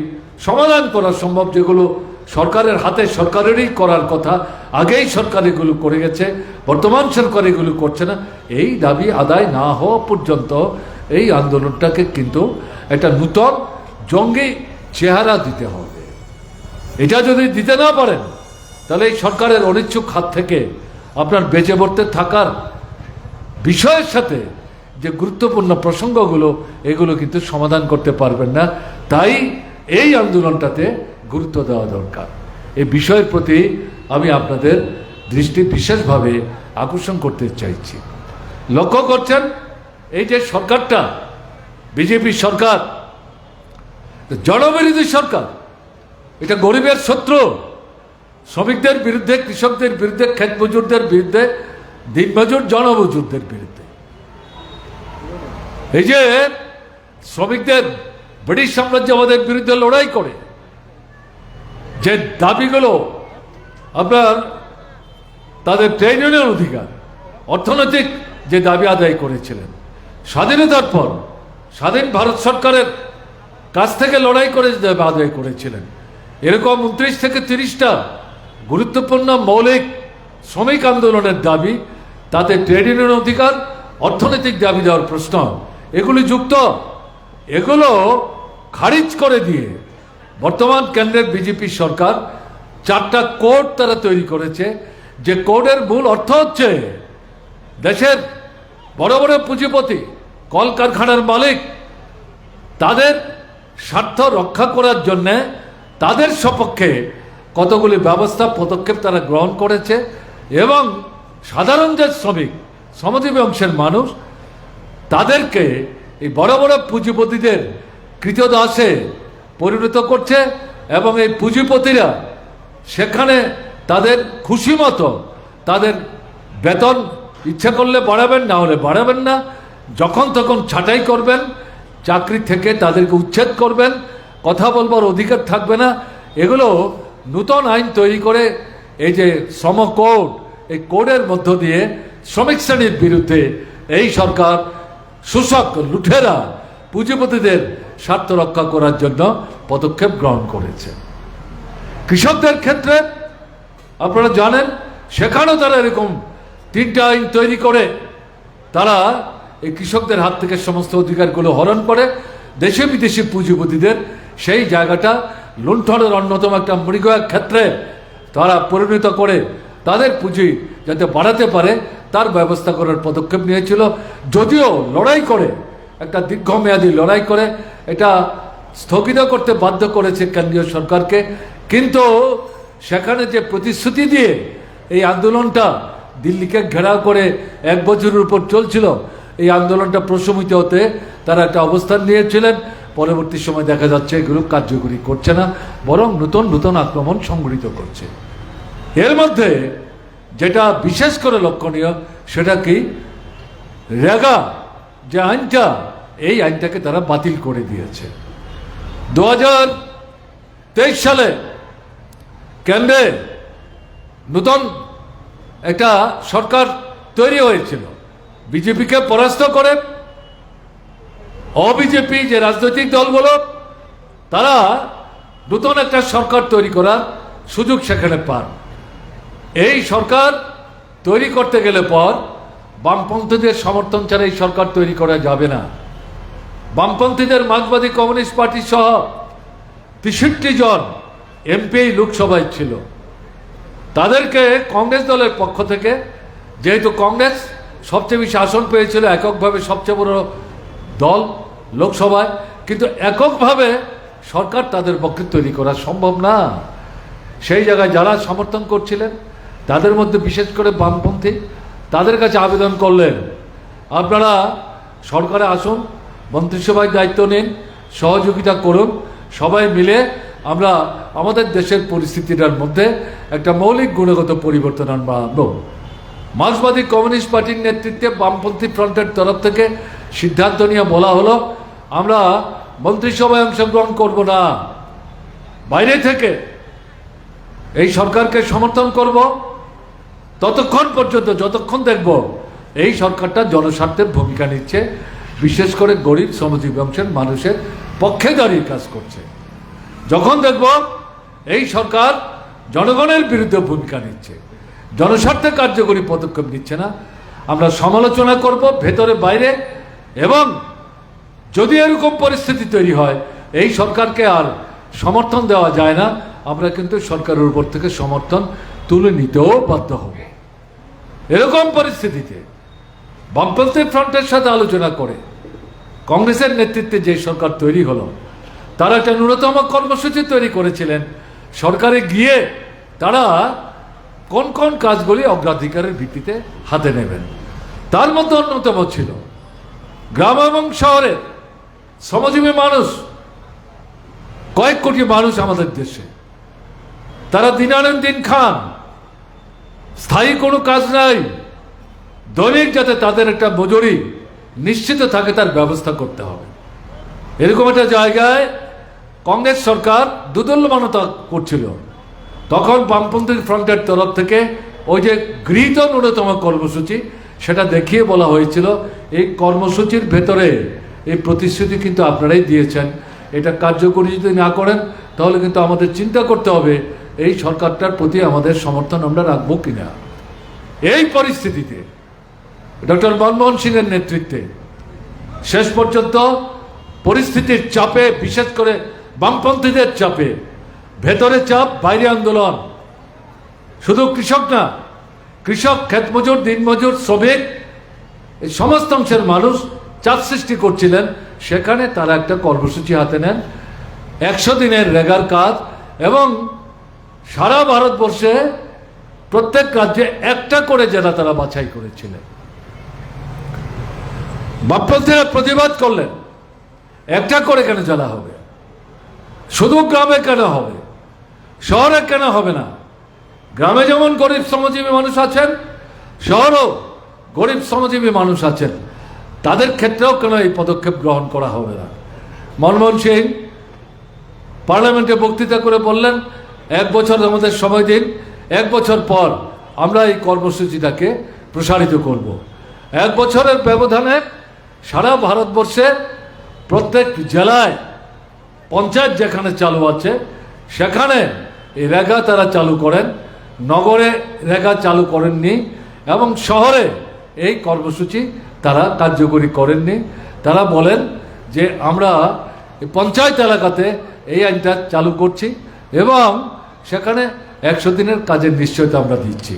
সমাধান করা সম্ভব, যেগুলো সরকারের হাতে, সরকারেরই করার কথা, আগেই সরকার এগুলো করে গেছে, বর্তমান সরকার এগুলো করছে না, এই দাবি আদায় না হওয়া পর্যন্ত এই আন্দোলনটাকে কিন্তু একটা নূতন জঙ্গি চেহারা দিতে হবে। এটা যদি দিতে না পারেন, তাহলে এই সরকারের অনিচ্ছুক হাত থেকে আপনার বেঁচে পড়তে থাকার বিষয়ের সাথে যে গুরুত্বপূর্ণ প্রসঙ্গগুলো, এগুলো কিন্তু সমাধান করতে পারবেন না। তাই এই আন্দোলনটাতে গুরুত্ব দেওয়া দরকার। এই বিষয়ের প্রতি আমি আপনাদের দৃষ্টি বিশেষভাবে আকর্ষণ করতে চাইছি। লক্ষ্য করছেন, এই যে সরকারটা, বিজেপি সরকার, জনবিরোধী সরকার, এটা গরিবের শত্রু, শ্রমিকদের বিরুদ্ধে, কৃষকদের বিরুদ্ধে, ক্ষেত মজুরদের বিরুদ্ধে, দিনমজুর, জনমজুরদের বিরুদ্ধে। এই যে শ্রমিকদের ব্রিটিশ সাম্রাজ্য আমাদের বিরুদ্ধে লড়াই করে যে দাবিগুলো, আপনার তাদের ট্রেড ইউনিয়ন অধিকার, অর্থনৈতিক যে দাবি আদায় করেছিলেন, স্বাধীনতার পর স্বাধীন ভারত সরকারের কাছ থেকে লড়াই করে যে দাবি আদায় করেছিলেন, এরকম 29 থেকে 30টা গুরুত্বপূর্ণ মৌলিক শ্রমিক আন্দোলনের দাবি, তাতে ট্রেড ইউনিয়ন অধিকার, অর্থনৈতিক দাবি দেওয়ার প্রশ্ন, এগুলি যুক্ত। এগুলো খারিজ করে দিয়ে বর্তমান কেন্দ্রের বিজেপি সরকার 4টা কোড তারা তৈরি করেছে, যে কোডের মূল অর্থ হচ্ছে দেশের বড় বড় পুঁজিপতি, কলকারখানার মালিক, তাদের স্বার্থ রক্ষা করার জন্যে তাদের সপক্ষে কতগুলি ব্যবস্থা, পদক্ষেপ তারা গ্রহণ করেছে এবং সাধারণ যে শ্রমিক, শ্রমজীবী অংশের মানুষ, তাদেরকে এই বড় বড় পুঁজিপতিদের কৃতদাসে পরিণত করছে এবং এই পুঁজিপতিরা সেখানে তাদের খুশি মতো তাদের বেতন ইচ্ছা করলে বাড়াবেন, না হলে বাড়াবেন না, যখন তখন ছাঁটাই করবেন, চাকরি থেকে তাদেরকে উচ্ছেদ করবেন, কথা বলবার অধিকার থাকবে না। এগুলো নূতন আইন তৈরি করে এই যে শ্রম কোড, এই কোডের মধ্য দিয়ে শ্রমিক শ্রেণীর বিরুদ্ধে এই সরকার শোষক, লুঠেরা, পুঁজিপতিদের স্বার্থ রক্ষা করার জন্য পদক্ষেপ গ্রহণ করেছে। কৃষকদের ক্ষেত্রে আপনারা জানেন, সেখানেও তারা এরকম 3টা আইন তৈরি করে তারা এই কৃষকদের হাত থেকে সমস্ত অধিকারগুলো হরণ করে দেশে বিদেশি পুঁজিপতিদের সেই জায়গাটা লুণ্ঠনের অন্যতম একটা মৃগয়ের ক্ষেত্রে তারা পরিণত করে তাদের পুঁজি যাতে বাড়াতে পারে তার ব্যবস্থা করার পদক্ষেপ নিয়েছিল। যদিও লড়াই করে, একটা দীর্ঘমেয়াদী লড়াই করে, এটা স্থগিত করতে বাধ্য করেছে কেন্দ্রীয় সরকারকে। কিন্তু সেখানে যে প্রতিশ্রুতি দিয়ে এই আন্দোলনটা দিল্লিকে ঘেরাও করে 1 বছরের উপর চলছিল, এই আন্দোলনটা প্রশমিত হতে তারা একটা অবস্থান নিয়েছিলেন। পরবর্তী সময় দেখা যাচ্ছে এগুলো কার্যকরী করছে না, বরং নতুন নতুন আক্রমণ সংঘটিত করছে। এর মধ্যে যেটা বিশেষ করে লক্ষণীয় সেটা কি, রেগা যে আইনটা, এই আইনটাকে তারা বাতিল করে দিয়েছে। 2023 সালে কেন্দ্রে নতুন একটা সরকার তৈরি হয়েছিল, বিজেপিকে পরাস্ত করে অবিজেপি যে রাজনৈতিক দলগুলো তারা নতুন একটা সরকার তৈরি করার সুযোগ সেখানে পান। এই সরকার তৈরি করতে গেলে পর বামপন্থীদের সমর্থন ছাড়া এই সরকার তৈরি করা যাবে না। বামপন্থীদের মার্ক্সবাদী কমিউনিস্ট পার্টি সহ 63 জন এমপি লোকসভায় ছিল। তাদেরকে কংগ্রেস দলের পক্ষ থেকে, যেহেতু কংগ্রেস সবচেয়ে বেশি আসন পেয়েছিল, এককভাবে সবচেয়ে বড় দল লোকসভায়, কিন্তু এককভাবে সরকার তাদের পক্ষে তৈরি করা সম্ভব না। সেই জায়গায় যারা সমর্থন করছিলেন তাদের মধ্যে বিশেষ করে বামপন্থী, তাদের কাছে আবেদন করলেন, আপনারা সরকারে আসুন, মন্ত্রিসভায় দায়িত্ব নিন, সহযোগিতা করুন, সবাই মিলে আমরা আমাদের দেশের পরিস্থিতিটার মধ্যে একটা মৌলিক গুণগত পরিবর্তন আনবো। মার্ক্সবাদী কমিউনিস্ট পার্টির নেতৃত্বে বামপন্থী ফ্রন্টের তরফ থেকে সিদ্ধান্ত নিয়ে বলা হলো, আমরা মন্ত্রিসভায় অংশগ্রহণ করব না, বাইরে থেকে এই সরকারকে সমর্থন করব ততক্ষণ পর্যন্ত যতক্ষণ দেখব এই সরকারটা জনস্বার্থের ভূমিকা নিচ্ছে, বিশেষ করে গরিব শ্রমজীবী অংশের মানুষের পক্ষে দাঁড়িয়ে কাজ করছে। যখন দেখব এই সরকার জনগণের বিরুদ্ধে ভূমিকা নিচ্ছে, জনস্বার্থে কার্যকরী পদক্ষেপ নিচ্ছে না, আমরা সমালোচনা করব ভেতরে বাইরে। এবং যদি এরকম পরিস্থিতি তৈরি হয় এই সরকারকে আর সমর্থন দেওয়া যায় না, আমরা কিন্তু সরকারের উপর থেকে সমর্থন তুলে নিতেও বাধ্য হব। এরকম পরিস্থিতিতে বামপন্থী ফ্রন্টের সাথে আলোচনা করে কংগ্রেসের নেতৃত্বে যে সরকার তৈরি হলো, তারা একটা ন্যূনতম কর্মসূচি তৈরি করেছিলেন সরকারে গিয়ে তারা কোন কোন কাজগুলি অগ্রাধিকারের ভিত্তিতে হাতে নেবেন। তার মধ্যে অন্যতম ছিল গ্রাম এবং শহরের শ্রমজীবী মানুষ, কয়েক কোটি মানুষ আমাদের দেশে, তারা দিন আনেন দিন খান, স্থায়ী কোনো কাজ নাই, দৈনিক যাতে তাদের একটা মজুরি নিশ্চিত থাকে তার ব্যবস্থা করতে হবে। এরকম একটা জায়গায় কংগ্রেস সরকার দুদুল্যমানতা করছিল। তখন বামপন্থী ফ্রন্টের তরফ থেকে ওই যে গৃহীত ন্যূনতম কর্মসূচি, সেটা দেখিয়ে বলা হয়েছিল এই কর্মসূচির ভেতরে এই প্রতিশ্রুতি কিন্তু আপনারাই দিয়েছেন, এটা কার্যকরী যদি না করেন তাহলে কিন্তু আমাদের চিন্তা করতে হবে এই সরকারটার প্রতি আমাদের সমর্থন আমরা রাখবো কিনা। এই পরিস্থিতিতে ডক্টর মনমোহন সিংয়ের নেতৃত্বে শেষ পর্যন্ত পরিস্থিতির চাপে, বিশেষ করে বামপন্থীদের চাপে, ভেতরে চাপ, বাইরে আন্দোলন, শুধু কৃষক না, কৃষক, ক্ষেতমজুর, দিনমজুর, শ্রমিক, এই সমস্ত অংশের মানুষ চাপ সৃষ্টি করছিলেন। সেখানে তারা একটা কর্মসূচি হাতে নেন, 100 দিনের রেগার কাজ, এবং সারা ভারতবর্ষে প্রত্যেক রাজ্যে একটা করে জেলা তারা বাছাই করেছিলেন। বামপন্থীরা প্রতিবাদ করলেন, একটা করে কেন জেলা হবে, শুধু গ্রামে কেন হবে, শহরে কেন হবে না? গ্রামে যেমন গরিব শ্রমজীবী মানুষ আছেন, শহরেও গরিব শ্রমজীবী মানুষ আছেন, তাদের ক্ষেত্রেও কেন এই পদক্ষেপ গ্রহণ করা হবে না? মনমোহন সিং পার্লামেন্টে বক্তৃতা করে বললেন, 1 বছর আমাদের সময় দিন, 1 বছর পর আমরা এই কর্মসূচিটাকে প্রসারিত করব। 1 বছরের ব্যবধানে সারা ভারতবর্ষে প্রত্যেক জেলায় পঞ্চায়েত যেখানে চালু আছে সেখানে এই রেগা তারা চালু করেন, নগরে রেগা চালু করেননি, এবং শহরে এই কর্মসূচি তারা কার্যকরী করেননি। তারা বলেন যে আমরা পঞ্চায়েত এলাকাতে এই আইনটা চালু করছি এবং সেখানে 100 দিনের কাজের নিশ্চয়তা আমরা দিচ্ছি।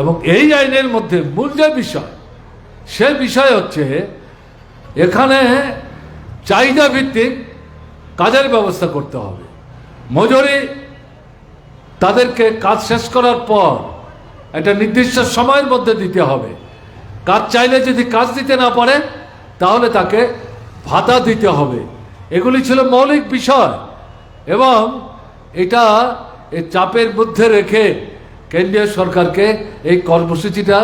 এবং এই আইনের মধ্যে মূল যে বিষয়, সে বিষয় হচ্ছে এখানে চাহিদা ভিত্তিক কাজের ব্যবস্থা করতে হবে। মজুরি তাদেরকে কাজ শেষ করার পর একটা নির্দিষ্ট সময়ের মধ্যে দিতে হবে। কাজ চাইলে যদি কাজ দিতে না পারে তাহলে তাকে ভাতা দিতে হবে। এগুলি ছিল মৌলিক বিষয় এবং এটা এই চাপের মধ্যে রেখে কেন্দ্রীয় সরকারকে এই কর্মসূচিটা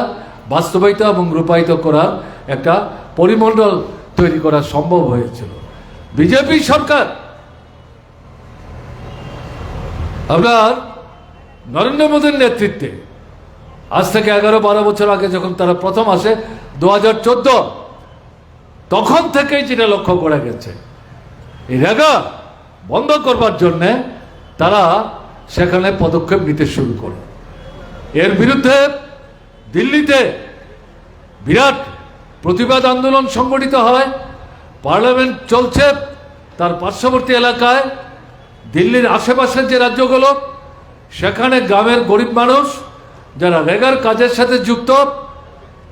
বাস্তবায়িত এবং রূপায়িত করার একটা পরিমণ্ডল তৈরি করা সম্ভব হয়েছিল। বিজেপি সরকার আপনার নরেন্দ্র মোদীর নেতৃত্বে আজ থেকে 11-12 বছর আগে যখন তারা প্রথম আসে 2014, তখন থেকেই যেটা লক্ষ্য করা গেছে এই রেগা বন্ধ করবার জন্যে তারা সেখানে পদক্ষেপ নিতে শুরু করে। এর বিরুদ্ধে দিল্লিতে বিরাট প্রতিবাদ আন্দোলন সংগঠিত হয়। পার্লামেন্ট চলছে, তার পার্শ্ববর্তী এলাকায় দিল্লির আশেপাশের যে রাজ্যগুলো সেখানে গ্রামের গরিব মানুষ যারা রেগার কাজের সাথে যুক্ত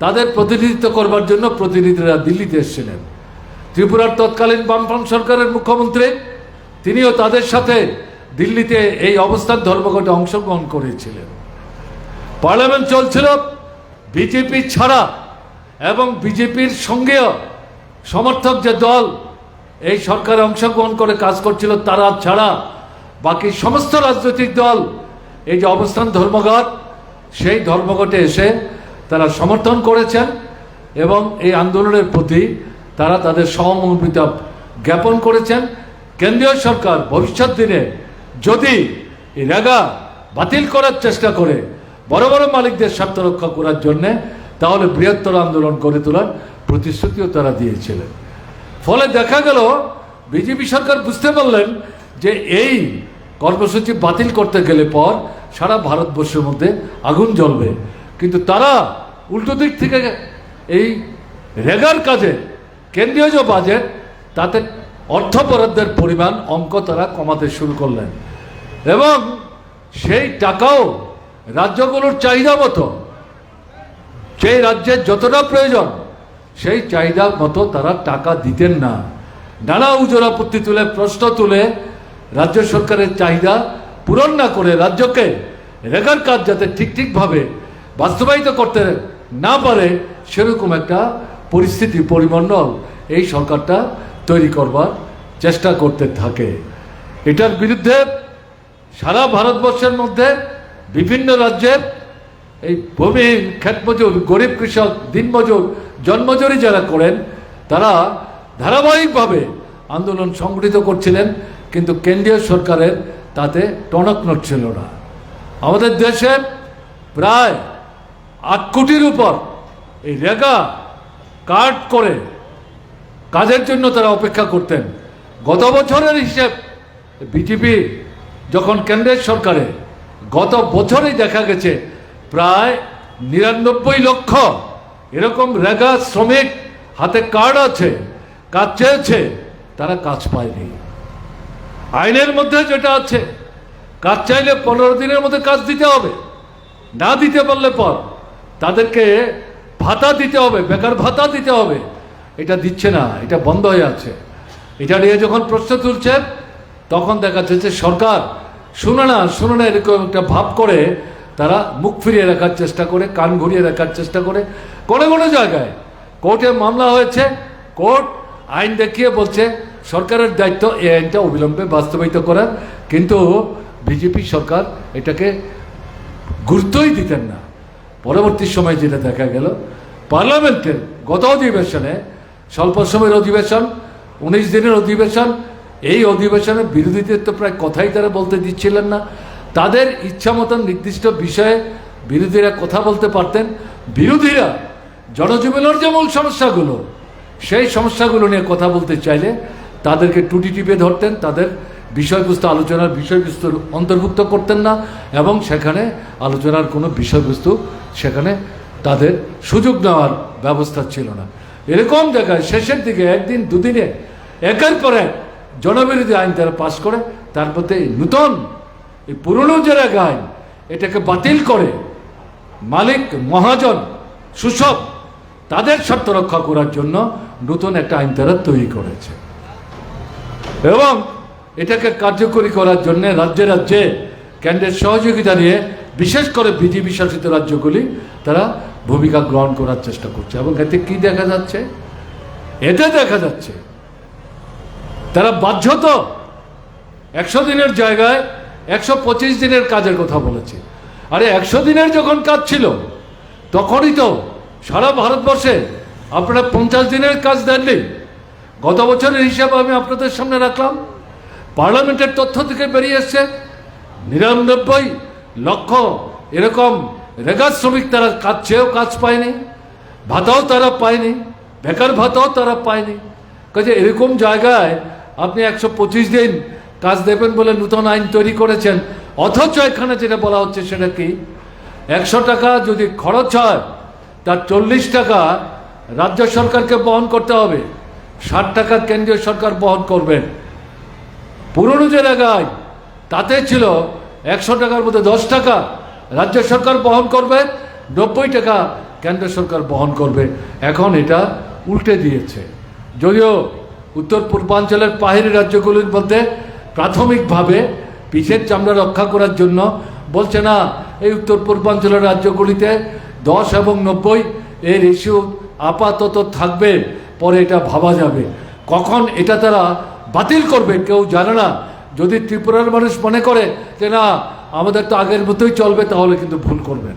তাদের প্রতিনিধিত্ব করবার জন্য প্রতিনিধিরা দিল্লিতে এসেছিলেন। ত্রিপুরার তৎকালীন বামফ্রন্ট সরকারের মুখ্যমন্ত্রী তিনিও তাদের সাথে দিল্লিতে এই অবস্থান ধর্মঘটে অংশগ্রহণ করেছিলেন। পার্লামেন্ট চলছিল, বিজেপি ছাড়া এবং বিজেপির সঙ্গেও সমর্থক যে দল এই সরকারে অংশগ্রহণ করে কাজ করছিল তারা ছাড়া বাকি সমস্ত রাজনৈতিক দল এই যে অবস্থান ধর্মঘট সেই ধর্মঘটে এসে তারা সমর্থন করেছেন এবং এই আন্দোলনের প্রতি তারা তাদের সহমর্মিতা জ্ঞাপন করেছেন। কেন্দ্রীয় সরকার ভবিষ্যৎ দিনে যদি এই রেগা বাতিল করার চেষ্টা করে বড় বড় মালিকদের স্বার্থ রক্ষা করার জন্যে তাহলে বৃহত্তর আন্দোলন গড়ে তোলার প্রতিশ্রুতিও তারা দিয়েছিলেন। ফলে দেখা গেল বিজেপি সরকার বুঝতে পারলেন যে এই কর্মসূচি বাতিল করতে গেলে পর সারা ভারতবর্ষের মধ্যে আগুন জ্বলবে, কিন্তু তারা উল্টো দিক থেকে এই রেগার কাজে কেন্দ্রীয় যে বাজেট তাতে অর্থ বরাদ্দের পরিমাণ অঙ্ক তারা কমাতে শুরু করলেন এবং সেই টাকাও রাজ্যগুলোর চাহিদা মতো সেই রাজ্যের যতটা প্রয়োজন সেই চাহিদা মতো তারা টাকা দিতেন না। নানা উজোর আপত্তি তুলে প্রশ্ন তুলে রাজ্য সরকারের চাহিদা পূরণ না করে রাজ্যকে রেগার কাজ যাতে ঠিকভাবে বাস্তবায়িত করতে না পারে সেরকম একটা পরিস্থিতি পরিমণ্ডল এই সরকারটা তৈরি করবার চেষ্টা করতে থাকে। এটার বিরুদ্ধে সারা ভারতবর্ষের মধ্যে বিভিন্ন রাজ্যে এই ভূমিহীন ক্ষেতমজুর গরিব কৃষক দিনমজুর জন্মজুরি যারা করেন তারা ধারাবাহিকভাবে আন্দোলন সংগঠিত করছিলেন, কিন্তু কেন্দ্রীয় সরকারের তাতে টনক নড়ছিল না। আমাদের দেশে প্রায় 8 কোটির উপর এই রেগা কার্ড করে কাজের জন্য তারা অপেক্ষা করতেন। গত বছরের হিসেব বিজেপি যখন কেন্দ্রের সরকারে গত বছরেই দেখা গেছে প্রায় 99 লক্ষ এরকম রেগা শ্রমিক হাতে কার্ড আছে, কাজ চেয়েছে, তারা কাজ পায়নি। আইনের মধ্যে যেটা আছে কাজ চাইলে 15 দিনের মধ্যে কাজ দিতে হবে, না দিতে পারলে পর তাদেরকে ভাতা দিতে হবে, বেকার ভাতা দিতে হবে। এটা দিচ্ছে না, এটা বন্ধ হয়ে আছে। এটা নিয়ে যখন প্রশ্ন তুলছে তখন দেখা যাচ্ছে সরকার শুনে না এরকম একটা ভাব করে তারা মুখ ফিরিয়ে রাখার চেষ্টা করে, কান ঘুরিয়ে রাখার চেষ্টা করে। কোনো জায়গায় কোর্টে মামলা হয়েছে, কোর্ট আইন দেখিয়ে বলছে সরকারের দায়িত্ব এই আইনটা অবিলম্বে বাস্তবায়িত করার, কিন্তু বিজেপি সরকার এটাকে গুরুত্বই দিতেন না। পরবর্তী সময়ে যেটা দেখা গেল পার্লামেন্টের গত অধিবেশনে, স্বল্প সময়ের অধিবেশন 19 দিনের অধিবেশন, এই অধিবেশনে বিরোধীদের তো প্রায় কথাই তারা বলতে দিচ্ছিলেন না। তাদের ইচ্ছা মতন নির্দিষ্ট বিষয়ে বিরোধীরা কথা বলতে পারতেন। বিরোধীরা জনজীবনের যে মূল সমস্যাগুলো সেই সমস্যাগুলো নিয়ে কথা বলতে চাইলে তাদেরকে টুটি টিপে ধরতেন, তাদের বিষয়বস্তু আলোচনার বিষয়বস্তু অন্তর্ভুক্ত করতেন না এবং সেখানে আলোচনার কোনো বিষয়বস্তু সেখানে তাদের সুযোগ নেওয়ার ব্যবস্থা ছিল না। এরকম জায়গায় শেষের দিকে একদিন দুদিনে একের পর এক জনবিরোধী আইন তারা পাশ করে, তার মধ্যে নূতন এই পুরনো যে আইন এটাকে বাতিল করে মালিক মহাজন শোষক তাদের স্বার্থ রক্ষা করার জন্য নতুন একটা আইন তারা তৈরি করেছে এবং এটাকে কার্যকরী করার জন্য রাজ্যে রাজ্যে কেন্দ্রের সহযোগিতা নিয়ে বিশেষ করে বিজেপি শাসিত রাজ্যগুলি তারা ভূমিকা গ্রহণ করার চেষ্টা করছে। এবং এতে কি দেখা যাচ্ছে? এতে দেখা যাচ্ছে তারা বাধ্যত 100 দিনের জায়গায় 125 দিনের কাজের কথা বলেছে। আরে 100 দিনের যখন কাজ ছিল তখনই তো সারা ভারতবর্ষে আপনারা 50 দিনের কাজ দেননি। গত বছরের হিসাব আমি আপনাদের সামনে রাখলাম, পার্লামেন্টের তথ্য থেকে বেরিয়ে এসছে 99 লক্ষ এরকম রেগা শ্রমিক তারা কাজ চেয়েও কাজ পায়নি, ভাতাও তারা পায়নি, বেকার ভাতাও তারা পায়নি। কাজে এরকম জায়গায় আপনি 125 দিন কাজ দেবেন বলে নতুন আইন তৈরি করেছেন, অথচ এখানে যেটা বলা হচ্ছে সেটা কি 100 টাকা যদি খরচ হয় তার 40 টাকা রাজ্য সরকারকে বহন করতে হবে, 60 টাকা কেন্দ্রীয় সরকার বহন করবেন। পুরনো যে জায়গায় তাতে ছিল 100 টাকার মধ্যে 10 টাকা রাজ্য সরকার বহন করবে, 90 টাকা কেন্দ্র সরকার বহন করবে। এখন এটা উল্টে দিয়েছে। যদিও উত্তর পূর্বাঞ্চলের পাহাড়ি রাজ্যগুলির মধ্যে প্রাথমিকভাবে পিঠের চামড়া রক্ষা করার জন্য বলছে না, এই উত্তর পূর্বাঞ্চলের রাজ্যগুলিতে 10 এবং 90 এর ইস্যু আপাতত থাকবে, পরে এটা ভাবা যাবে। কখন এটা তারা বাতিল করবে কেউ জানে না। যদি ত্রিপুরার মানুষ মনে করে যে না আমাদের তো আগের মতোই চলবে, তাহলে কিন্তু ভুল করবেন।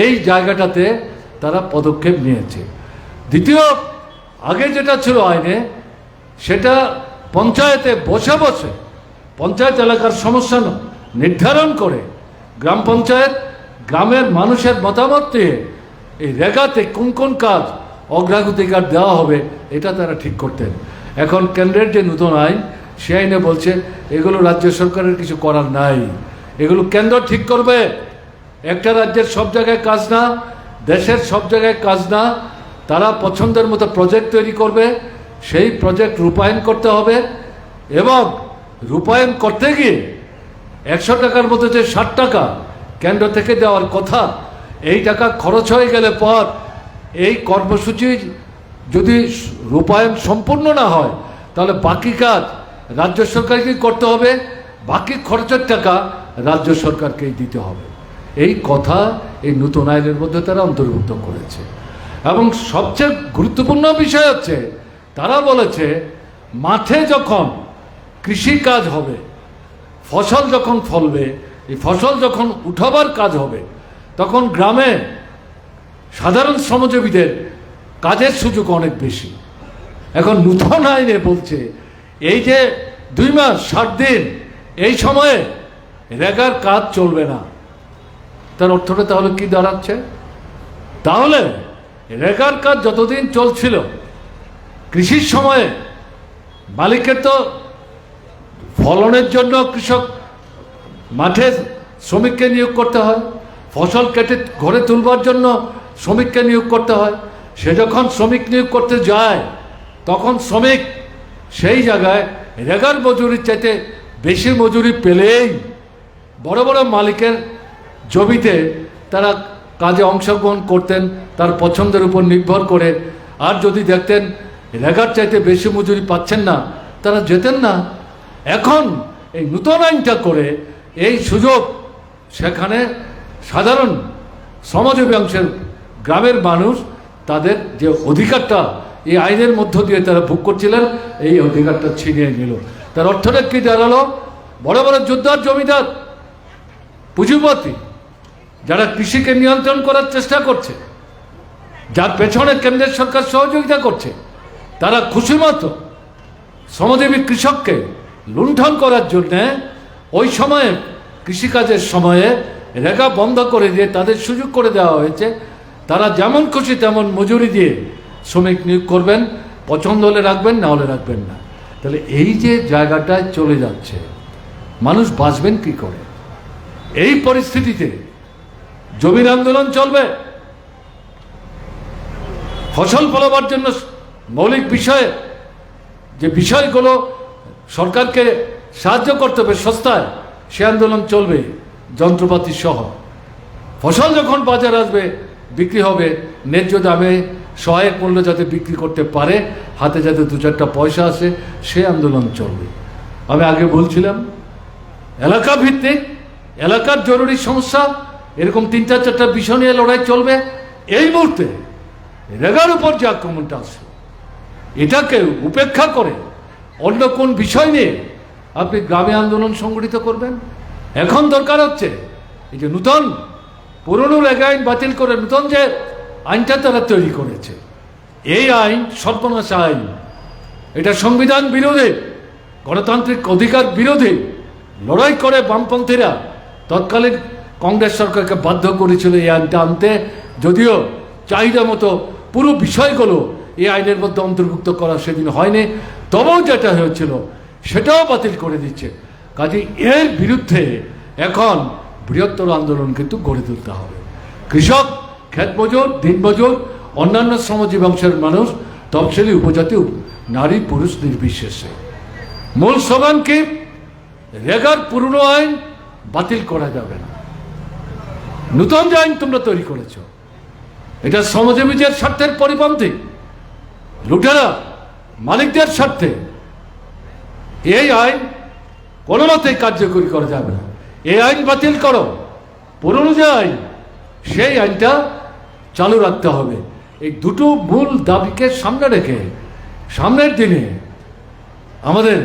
এই জায়গাটাতে তারা পদক্ষেপ নিয়েছে। দ্বিতীয়, আগে যেটা ছিল আইনে, সেটা পঞ্চায়েতে বসে বসে পঞ্চায়েত এলাকার সমস্যা নির্ধারণ করে গ্রাম পঞ্চায়েত গ্রামের মানুষের মতামত দিয়ে এই রেগাতে কোন কোন কাজ অগ্রাধিকার দেওয়া হবে এটা তারা ঠিক করতেন। এখন কেন্দ্রের যে নতুন আইন, সে আইনে বলছে এগুলো রাজ্য সরকারের কিছু করার নাই, এগুলো কেন্দ্র ঠিক করবে। একটা রাজ্যের সব জায়গায় কাজ না, দেশের সব জায়গায় কাজ না, তারা পছন্দের মতো প্রজেক্ট তৈরি করবে, সেই প্রজেক্ট রূপায়ণ করতে হবে। এবং রূপায়ণ করতে গিয়ে 100 টাকার মধ্যে যে 60 টাকা কেন্দ্র থেকে দেওয়ার কথা, এই টাকা খরচ হয়ে গেলে পর এই কর্মসূচি যদি রূপায়ণ সম্পূর্ণ না হয়, তাহলে বাকি কাজ রাজ্য সরকারকেই করতে হবে, বাকি খরচের টাকা রাজ্য সরকারকেই দিতে হবে। এই কথা এই নতুন আইনের মধ্যে তারা অন্তর্ভুক্ত করেছে। এবং সবচেয়ে গুরুত্বপূর্ণ বিষয় হচ্ছে তারা বলেছে মাঠে যখন কৃষি কাজ হবে, ফসল যখন ফলবে, এই ফসল যখন উঠাবার কাজ হবে, তখন গ্রামে সাধারণ শ্রমজীবীদের কাজের সুযোগ অনেক বেশি। এখন নতুন আইনে বলছে এই যে 2 মাস 60 দিন এই সময়ে রেগার কাজ চলবে না। তার অর্থটা তাহলে কি দাঁড়াচ্ছে? তাহলে রেগার কাজ যতদিন চলছিল, কৃষির সময়ে মালিকের তো ফলনের জন্য কৃষক মাঠে শ্রমিককে নিয়োগ করতে হয়, ফসল কেটে ঘরে তুলবার জন্য শ্রমিককে নিয়োগ করতে হয়। সে যখন শ্রমিক নিয়োগ করতে যায়, তখন শ্রমিক সেই জায়গায় রেগার মজুরির চাইতে বেশি মজুরি পেলেই বড় বড় মালিকের জমিতে তারা কাজে অংশগ্রহণ করতেন তার পছন্দের উপর নির্ভর করে। আর যদি দেখতেন রেগার চাইতে বেশি মজুরি পাচ্ছেন না, তারা যেতেন না। এখন এই নতুন আইনটা করে এই সুযোগ সেখানে সাধারণ শ্রমজীবী অংশের গ্রামের মানুষ তাদের যে অধিকারটা এই আইনের মধ্য দিয়ে তারা ভোগ করছিলেন, এই অধিকারটা ছিনিয়ে নিল। তার অর্থটা কি দাঁড়ালো? বড় বড় যোদ্ধার জমিদার পুঁজিপতি যারা কৃষিকে নিয়ন্ত্রণ করার চেষ্টা করছে, যার পেছনে কেন্দ্রের সরকার সহযোগিতা করছে, তারা খুশি মতো শ্রমজীবী কৃষককে লুণ্ঠন করার জন্যে ওই সময়ে কৃষিকাজের সময়ে রেগা বন্ধ করে দিয়ে তাদের সুযোগ করে দেওয়া হয়েছে। তারা যেমন খুশি তেমন মজুরি দিয়ে শ্রমিক নিয়োগ করবেন, পছন্দ হলে রাখবেন, না হলে রাখবেন না। তাহলে এই যে জায়গাটায় চলে যাচ্ছে, মানুষ বাঁচবেন কি করে? এই পরিস্থিতিতে জমির আন্দোলন চলবে, ফসল ফলাবার জন্য মৌলিক বিষয়ে যে বিষয়গুলো সরকারকে সাহায্য করতে হবে সস্তায়, সে আন্দোলন চলবে যন্ত্রপাতি সহ। ফসল যখন বাজার আসবে, বিক্রি হবে ন্যায্য দামে, সহায়ক মূল্য যাতে বিক্রি করতে পারে, হাতে যাতে 2-4টা পয়সা আসে, সে আন্দোলন চলবে। আমি আগে বলছিলাম এলাকা ভিত্তিক, এলাকার জরুরি সমস্যা, এরকম 3-4টা বিষয় নিয়ে লড়াই চলবে। এই মুহূর্তে রেগার উপর যে আক্রমণটা আসছে, এটাকে উপেক্ষা করে অন্য কোন বিষয় নিয়ে আপনি গ্রামে আন্দোলন সংগঠিত করবেন? এখন দরকার হচ্ছে এই যে নূতন, পুরনো রেগা আইন বাতিল করে নূতন যে আইনটা তারা তৈরি করেছে, এই আইন সর্বনাশা আইন, এটা সংবিধান বিরোধী, গণতান্ত্রিক অধিকার বিরোধী। লড়াই করে বামপন্থীরা তৎকালীন কংগ্রেস সরকারকে বাধ্য করেছিল এই আইনটা আনতে, যদিও চাহিদা মতো পুরো বিষয়গুলো এই আইনের মধ্যে অন্তর্ভুক্ত করা সেদিন হয়নি, তবেও যেটা হয়েছিল সেটাও বাতিল করে দিচ্ছে। কাজে এর বিরুদ্ধে এখন বৃহত্তর আন্দোলন কিন্তু গড়ে তুলতে হবে। কৃষক, ক্ষেতমজুর, দিনমজুর, অন্যান্য শ্রমজীবী অংশের মানুষ, তফসিলি, উপজাতি, নারী পুরুষ নির্বিশেষে মূল স্লোগান কি? রেগার পুরনো আইন বাতিল করা যাবে না। নূতন যে আইন তোমরা তৈরি করেছ, এটা শ্রমজীবীদের স্বার্থের পরিপন্থী, লুটেরা মালিকদের স্বার্থে। এই আইন কোনো মতেই কার্যকরী করা যাবে না। এই আইন বাতিল করো। পুরনো যে আইন, সেই আইনটা চালু রাখতে হবে। এই দুটো মূল দাবিকে সামনে রেখে সামনের দিনে আমাদের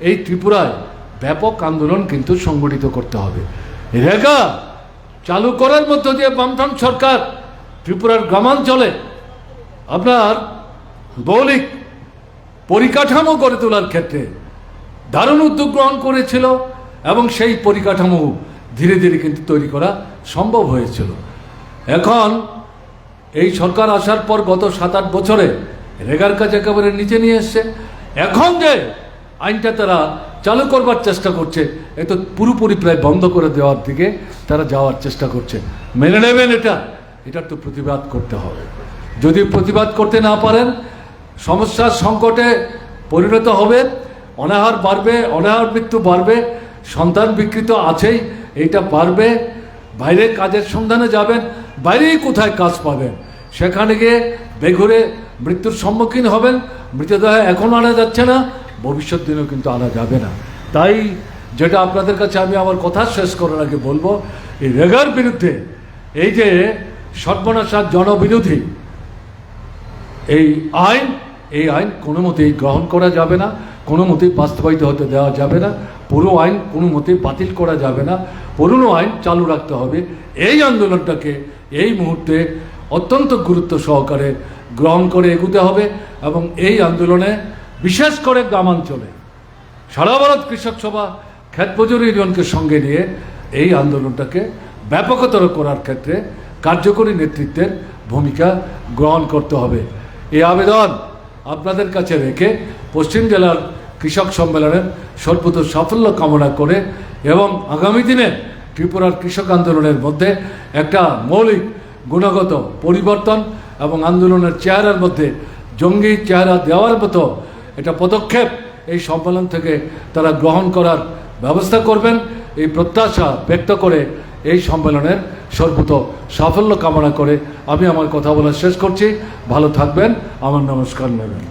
এই ত্রিপুরায় ব্যাপক আন্দোলন কিন্তু সংগঠিত করতে হবে। রেগা চালু করার মধ্য দিয়ে বামফ্রন্ট সরকার ত্রিপুরার গ্রামাঞ্চলে আপনার মৌলিক পরিকাঠামো গড়ে তোলার ক্ষেত্রে দারুণ উদ্যোগ গ্রহণ করেছিল, এবং সেই পরিকাঠামো ধীরে ধীরে কিন্তু তৈরি করা সম্ভব হয়েছিল। এখন এই সরকার আসার পর গত 7-8 বছরে রেগার কাজ একেবারে নিচে নিয়ে এসছে। এখন যে আইনটা তারা চালু করবার চেষ্টা করছে, এ তো পুরোপুরি প্রায় বন্ধ করে দেওয়ার দিকে তারা যাওয়ার চেষ্টা করছে। মেনে নেবেন এটা? এটার তো প্রতিবাদ করতে হবে। যদি প্রতিবাদ করতে না পারেন, সমস্যার সংকটে পরিণত হবে, অনাহার বাড়বে, অনাহার মৃত্যু বাড়বে, সন্তান বিকৃত আছেই, এইটা বাড়বে। বাইরে কাজের সন্ধানে যাবেন, বাইরেই কোথায় কাজ পাবেন, সেখানে গিয়ে বেঘুরে মৃত্যুর সম্মুখীন হবেন। মৃতদেহ এখন আনা যাচ্ছে না, ভবিষ্যৎ দিনেও কিন্তু আনা যাবে না। তাই যেটা আপনাদের কাছে আমি আমার কথা শেষ করার আগে বলবো, এই রেগার বিরুদ্ধে এই যে সর্বনাশার জনবিরোধী এই আইন কোনো মতেই গ্রহণ করা যাবে না, কোনো মতেই বাস্তবায়িত হতে দেওয়া যাবে না। পুরো আইন কোনো মতেই বাতিল করা যাবে না, পুরনো আইন চালু রাখতে হবে। এই আন্দোলনটাকে এই মুহূর্তে অত্যন্ত গুরুত্ব সহকারে গ্রহণ করে এগুতে হবে, এবং এই আন্দোলনে বিশেষ করে গ্রামাঞ্চলে সারা ভারত কৃষক সভা, ক্ষেতমজুর ইউনিয়নকে সঙ্গে নিয়ে এই আন্দোলনটাকে ব্যাপকতর করার ক্ষেত্রে কার্যকরী নেতৃত্বের ভূমিকা গ্রহণ করতে হবে। এই আবেদন আপনাদের কাছে রেখে পশ্চিম জেলার কৃষক সম্মেলনের সর্বত সাফল্য কামনা করে, এবং আগামী দিনে ত্রিপুরার কৃষক আন্দোলনের মধ্যে একটা মৌলিক গুণগত পরিবর্তন এবং আন্দোলনের চেহারার মধ্যে জঙ্গি চেহারা দেওয়ার মতো এটা পদক্ষেপ এই সম্মেলন থেকে তারা গ্রহণ করার ব্যবস্থা করবেন, এই প্রত্যাশা ব্যক্ত করে এই সম্মেলনের সর্বত সাফল্য কামনা করে আমি আমার কথা বলা শেষ করছি। ভালো থাকবেন, আমার নমস্কার নেবেন।